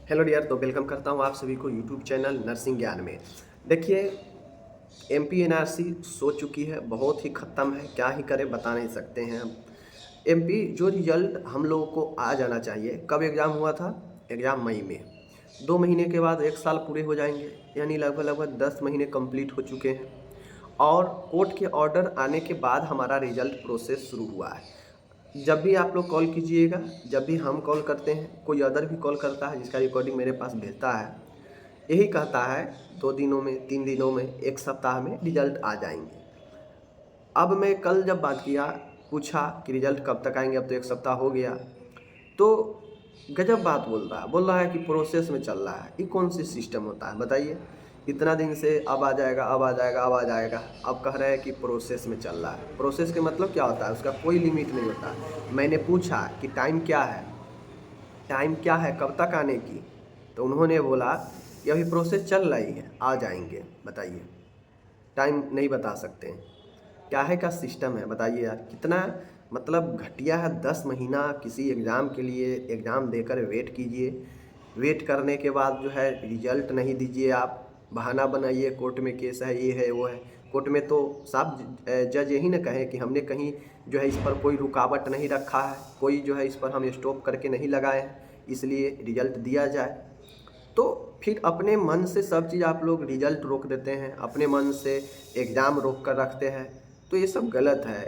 Hello dear, तो welcome करता हूँ आप सभी को यूट्यूब चैनल नर्सिंग ज्ञान में। देखिए, एमपी एनआरसी सो चुकी है, बहुत ही ख़त्म है, क्या ही करें बता नहीं सकते हैं हम। एमपी जो रिजल्ट हम लोगों को आ जाना चाहिए, कब एग्ज़ाम हुआ था? एग्ज़ाम मई में। 2 महीने के बाद 1 साल पूरे हो जाएंगे, यानी लगभग लगभग 10 महीने कंप्लीट हो चुके हैं। और कोर्ट के ऑर्डर आने के बाद हमारा रिजल्ट प्रोसेस शुरू हुआ है। जब भी आप लोग कॉल कीजिएगा, जब भी हम कॉल करते हैं, कोई अदर भी कॉल करता है जिसका रिकॉर्डिंग मेरे पास भेजता है, यही कहता है 2 दिनों में, 3 दिनों में, 1 सप्ताह में रिजल्ट आ जाएंगे। अब मैं कल जब बात किया, पूछा कि रिजल्ट कब तक आएंगे, अब तो 1 सप्ताह हो गया। तो गजब बात बोल रहा है कि प्रोसेस में चल रहा है। ये कौन सी सिस्टम होता है बताइए? इतना दिन से अब आ जाएगा, अब आ जाएगा, अब आ जाएगा, अब कह रहे हैं कि प्रोसेस में चल रहा है। प्रोसेस के मतलब क्या होता है? उसका कोई लिमिट नहीं होता। मैंने पूछा कि टाइम क्या है, टाइम क्या है कब तक आने की, तो उन्होंने बोला कि अभी प्रोसेस चल रही है, आ जाएंगे। बताइए, टाइम नहीं बता सकते हैं? क्या है का सिस्टम है बताइए यार, कितना मतलब घटिया है। 10 महीना किसी एग्ज़ाम के लिए एग्ज़ाम देकर वेट कीजिए, वेट करने के बाद जो है रिजल्ट नहीं दीजिए, आप बहाना बनाइए कोर्ट में केस है, ये है, वो है। कोर्ट में तो साफ जज यही ना कहे कि हमने कहीं जो है इस पर कोई रुकावट नहीं रखा है, कोई जो है इस पर हम स्टॉप करके नहीं लगाए हैं, इसलिए रिजल्ट दिया जाए। तो फिर अपने मन से सब चीज़ आप लोग रिजल्ट रोक देते हैं, अपने मन से एग्ज़ाम रोक कर रखते हैं, तो ये सब गलत है।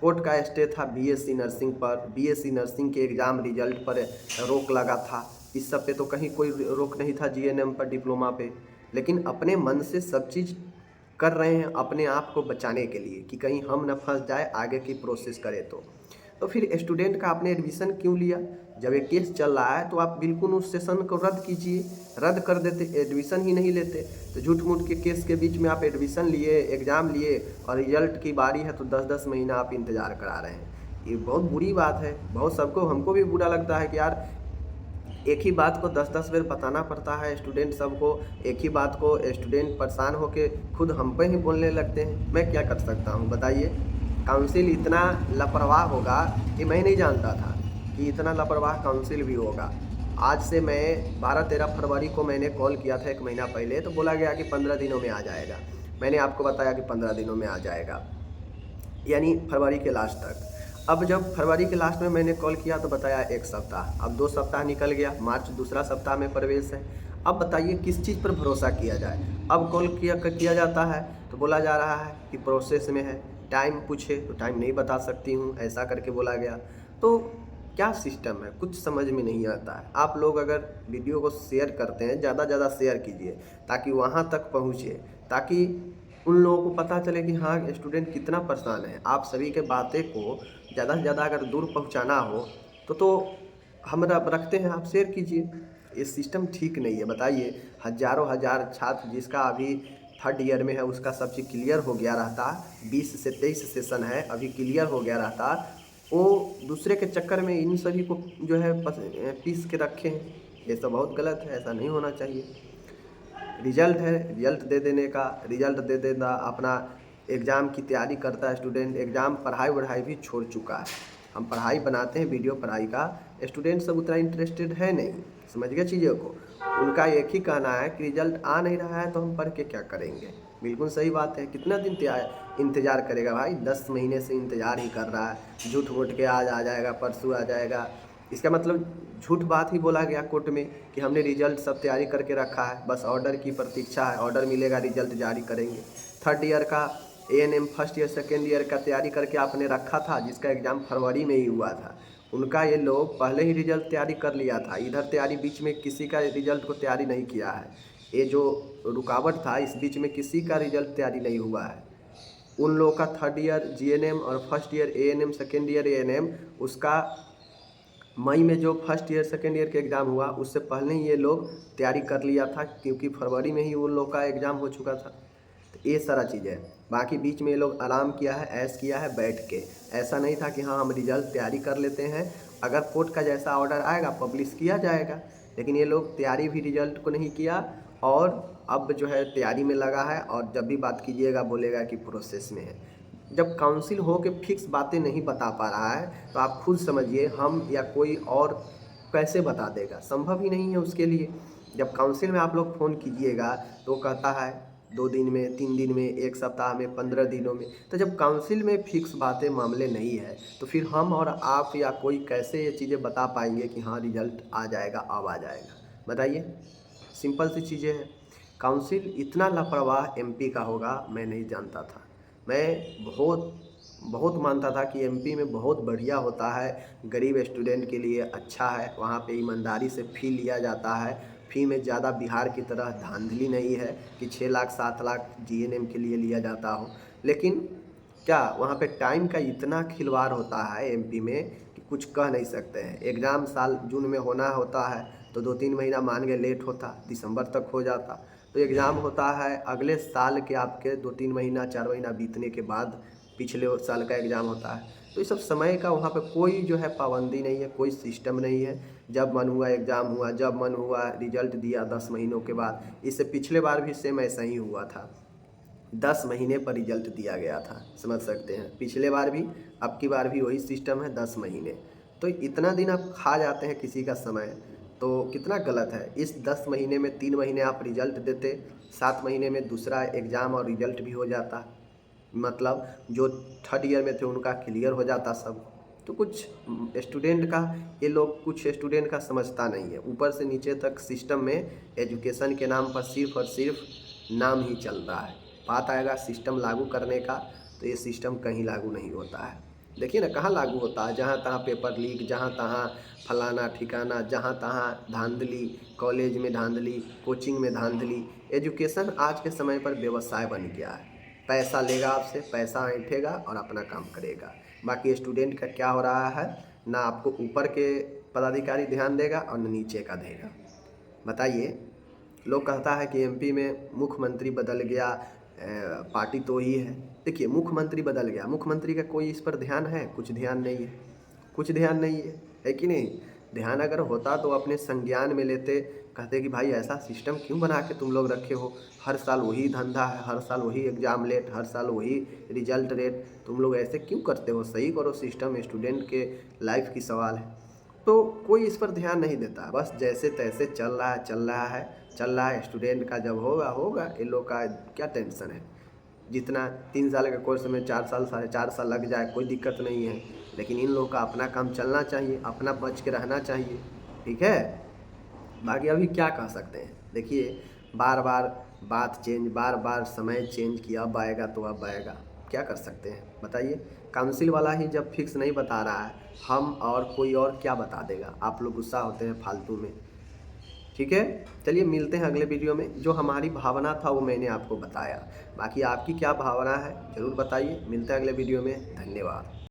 कोर्ट का स्टे था बीएससी नर्सिंग पर, बीएससी नर्सिंग के एग्ज़ाम रिजल्ट पर रोक लगा था। इस सब पे तो कहीं कोई रोक नहीं था, जीएनएम पर, डिप्लोमा पे। लेकिन अपने मन से सब चीज़ कर रहे हैं अपने आप को बचाने के लिए कि कहीं हम न फंस जाए, आगे की प्रोसेस करें तो फिर स्टूडेंट का आपने एडमिशन क्यों लिया? जब एक केस चल रहा है तो आप बिल्कुल उस सेशन को रद्द कीजिए, रद्द कर देते, एडमिशन ही नहीं लेते। तो झूठ मूठ के केस के बीच में आप एडमिशन लिए, एग्ज़ाम लिए, और रिजल्ट की बारी है तो 10-10 महीना आप इंतज़ार करा रहे हैं। ये बहुत बुरी बात है। बहुत सबको, हमको भी बुरा लगता है कि यार एक ही बात को 10-10 बार बताना पड़ता है स्टूडेंट सबको। एक ही बात को स्टूडेंट परेशान होके खुद हम पे ही बोलने लगते हैं। मैं क्या कर सकता हूँ बताइए? काउंसिल इतना लापरवाह होगा कि मैं नहीं जानता था कि इतना लापरवाह काउंसिल भी होगा। आज से मैं 12-13 फरवरी को मैंने कॉल किया था 1 महीना पहले, तो बोला गया कि 15 दिनों में आ जाएगा। मैंने आपको बताया कि 15 दिनों में आ जाएगा, यानी फरवरी के लास्ट तक। अब जब फरवरी के लास्ट में मैंने कॉल किया तो बताया 1 सप्ताह, अब 2 सप्ताह निकल गया, मार्च दूसरा सप्ताह में प्रवेश है। अब बताइए किस चीज़ पर भरोसा किया जाए? अब कॉल किया जाता है तो बोला जा रहा है कि प्रोसेस में है। टाइम पूछे तो टाइम नहीं बता सकती हूँ, ऐसा करके बोला गया। तो क्या सिस्टम है, कुछ समझ में नहीं आता है। आप लोग अगर वीडियो को शेयर करते हैं, ज़्यादा से ज़्यादा शेयर कीजिए ताकि वहाँ तक पहुँचे, ताकि उन लोगों को पता चले कि हाँ, स्टूडेंट कितना परेशान है। आप सभी के बातें को ज़्यादा से ज़्यादा अगर दूर पहुँचाना हो तो हम रखते हैं, आप शेयर कीजिए। ये सिस्टम ठीक नहीं है। बताइए, हज़ारों हज़ार छात्र जिसका अभी थर्ड ईयर में है उसका सब चीज़ क्लियर हो गया रहता, 20 से 23 सेशन है, अभी क्लियर हो गया रहता, वो दूसरे के चक्कर में इन सभी को जो है पीस के रखे हैं। ये सब बहुत गलत है, ऐसा नहीं होना चाहिए। रिजल्ट है, रिजल्ट दे देने का, रिजल्ट दे देना, अपना एग्ज़ाम की तैयारी करता है स्टूडेंट, एग्ज़ाम पढ़ाई वढ़ाई भी छोड़ चुका है। हम पढ़ाई बनाते हैं वीडियो पढ़ाई का, स्टूडेंट सब उतना इंटरेस्टेड है नहीं। समझ गए चीज़ों को? उनका एक ही कहना है कि रिजल्ट आ नहीं रहा है तो हम पढ़ के क्या करेंगे। बिल्कुल सही बात है। कितना दिन इंतज़ार करेगा भाई? 10 महीने से इंतज़ार ही कर रहा है, झूठ मूठ के आज आ जाएगा, परसों आ जाएगा। इसका मतलब झूठ बात ही बोला गया कोर्ट में कि हमने रिजल्ट सब तैयारी करके रखा है, बस ऑर्डर की प्रतीक्षा है, ऑर्डर मिलेगा रिजल्ट जारी करेंगे। थर्ड ईयर का ANM, first year second year का तैयारी करके आपने रखा था, जिसका एग्ज़ाम फरवरी में ही हुआ था, उनका ये लोग पहले ही रिजल्ट तैयारी कर लिया था। इधर तैयारी बीच में किसी का रिजल्ट को तैयारी नहीं किया है। ये जो रुकावट था इस बीच में किसी का रिजल्ट तैयारी नहीं हुआ है। उन लोगों का थर्ड ईयर जीएनएम और first year ANM, second year ANM, उसका मई में जो फर्स्ट ईयर सेकेंड ईयर का एग्ज़ाम हुआ उससे पहले ही ये लोग तैयारी कर लिया था, क्योंकि फरवरी में ही उन लोग का एग्ज़ाम हो चुका था। तो ये सारा चीज़ है। बाकी बीच में ये लोग आराम किया है, ऐश किया है बैठ के। ऐसा नहीं था कि हाँ हम रिजल्ट तैयारी कर लेते हैं, अगर कोर्ट का जैसा ऑर्डर आएगा पब्लिश किया जाएगा। लेकिन ये लोग तैयारी भी रिजल्ट को नहीं किया, और अब जो है तैयारी में लगा है, और जब भी बात कीजिएगा बोलेगा कि प्रोसेस में है। जब काउंसिल हो के फिक्स बातें नहीं बता पा रहा है तो आप खुद समझिए हम या कोई और कैसे बता देगा? संभव ही नहीं है उसके लिए। जब काउंसिल में आप लोग फ़ोन कीजिएगा तो वो कहता है 2 दिन में, 3 दिन में, 1 सप्ताह में, 15 दिनों में। तो जब काउंसिल में फ़िक्स बातें मामले नहीं है तो फिर हम और आप या कोई कैसे ये चीज़ें बता पाएँगे कि हाँ रिज़ल्ट आ जाएगा, अब आ जाएगा? बताइए। सिंपल सी चीज़ें हैं। काउंसिल इतना लापरवाह एमपी का होगा मैं नहीं जानता था। मैं बहुत बहुत मानता था कि एमपी में बहुत बढ़िया होता है, गरीब स्टूडेंट के लिए अच्छा है, वहाँ पे ईमानदारी से फ़ी लिया जाता है। फ़ी में ज़्यादा बिहार की तरह धांधली नहीं है कि 6 लाख 7 लाख जीएनएम के लिए लिया जाता हो। लेकिन क्या वहाँ पे टाइम का इतना खिलवाड़ होता है एमपी में कि कुछ कह नहीं सकते हैं। एग्ज़ाम साल जून में होना होता है तो 2-3 महीना मान के लेट होता, दिसंबर तक हो जाता। तो एग्ज़ाम होता है अगले साल के आपके 2-3 महीना 4 महीना बीतने के बाद पिछले साल का एग्ज़ाम होता है। तो ये सब समय का वहाँ पे कोई जो है पाबंदी नहीं है, कोई सिस्टम नहीं है। जब मन हुआ एग्ज़ाम हुआ, जब मन हुआ रिज़ल्ट दिया 10 महीनों के बाद। इससे पिछले बार भी सेम ऐसा ही हुआ था। 10 महीने पर रिज़ल्ट दिया गया था, समझ सकते हैं। पिछले बार भी, अब की बार भी वही सिस्टम है 10 महीने। तो इतना दिन आप खा जाते हैं किसी का समय, तो कितना गलत है। इस 10 महीने में 3 महीने आप रिज़ल्ट देते, 7 महीने में दूसरा एग्ज़ाम और रिज़ल्ट भी हो जाता। मतलब जो थर्ड ईयर में थे उनका क्लियर हो जाता सब। तो कुछ स्टूडेंट का, ये लोग कुछ स्टूडेंट का समझता नहीं है। ऊपर से नीचे तक सिस्टम में एजुकेशन के नाम पर सिर्फ़ और सिर्फ नाम ही चल रहा है। बात आएगा सिस्टम लागू करने का तो ये सिस्टम कहीं लागू नहीं होता है। देखिए ना कहाँ लागू होता है, जहाँ तहाँ पेपर लीक, जहाँ तहाँ फलाना ठिकाना, जहाँ तहाँ धांधली, कॉलेज में धांधली, कोचिंग में धांधली। एजुकेशन आज के समय पर व्यवसाय बन गया है। पैसा लेगा आपसे, पैसा ऐंठेगा और अपना काम करेगा। बाकी स्टूडेंट का क्या हो रहा है, ना आपको ऊपर के पदाधिकारी ध्यान देगा और न नीचे का देगा। बताइए। लोग कहता है कि एमपी में मुख्यमंत्री बदल गया, पार्टी तो ही है। देखिए मुख्यमंत्री बदल गया, मुख्यमंत्री का कोई इस पर ध्यान है? कुछ ध्यान नहीं है, कुछ ध्यान नहीं है कि नहीं? ध्यान अगर होता तो अपने संज्ञान में लेते, कहते कि भाई ऐसा सिस्टम क्यों बना के तुम लोग रखे हो, हर साल वही धंधा है, हर साल वही एग्ज़ाम लेट, हर साल वही रिजल्ट रेट, तुम लोग ऐसे क्यों करते हो? सही करो सिस्टम, स्टूडेंट के लाइफ की सवाल है। तो कोई इस पर ध्यान नहीं देता, बस जैसे तैसे चल रहा है, चल रहा है, चल रहा है। स्टूडेंट का जब होगा होगा, इन लोग का क्या टेंशन है। जितना 3 साल के कोर्स में 4 साल, साढ़े 4 साल लग जाए कोई दिक्कत नहीं है। लेकिन इन लोगों का अपना काम चलना चाहिए, अपना बच के रहना चाहिए, ठीक है। बाकी अभी क्या कह सकते हैं। देखिए बार बार बात चेंज, बार बार समय चेंज किया, अब आएगा तो अब आएगा, क्या कर सकते हैं बताइए। काउंसिल वाला ही जब फिक्स नहीं बता रहा है, हम और कोई और क्या बता देगा। आप लोग गुस्सा होते हैं फालतू में, ठीक है। चलिए मिलते हैं अगले वीडियो में। जो हमारी भावना था वो मैंने आपको बताया, बाकी आपकी क्या भावना है ज़रूर बताइए। मिलते हैं अगले वीडियो में, धन्यवाद।